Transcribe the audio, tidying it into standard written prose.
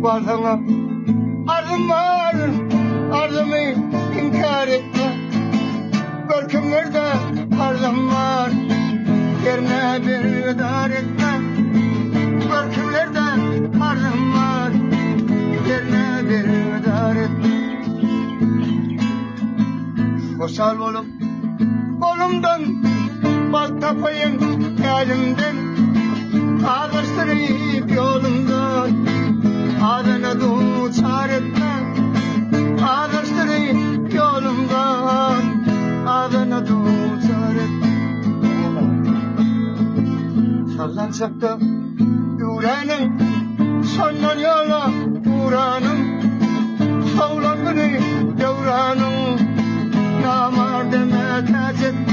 var sana. Arzum var, arzumu inkar etme. Görkümlerde arzum var, yerine bir dar etme. Görkümlerde arzum var, yerine bir dar etme. Boşal olup kolumdan, bal tapayım elimden. Ağlaştırıp yolumdan, adına duçar etme. Ağlaştırıp yolumdan, adına duçar etme. Sallansak da yüreğinin, sondan yola uğranın. Savlan beni devranın, namardeme tercih etme.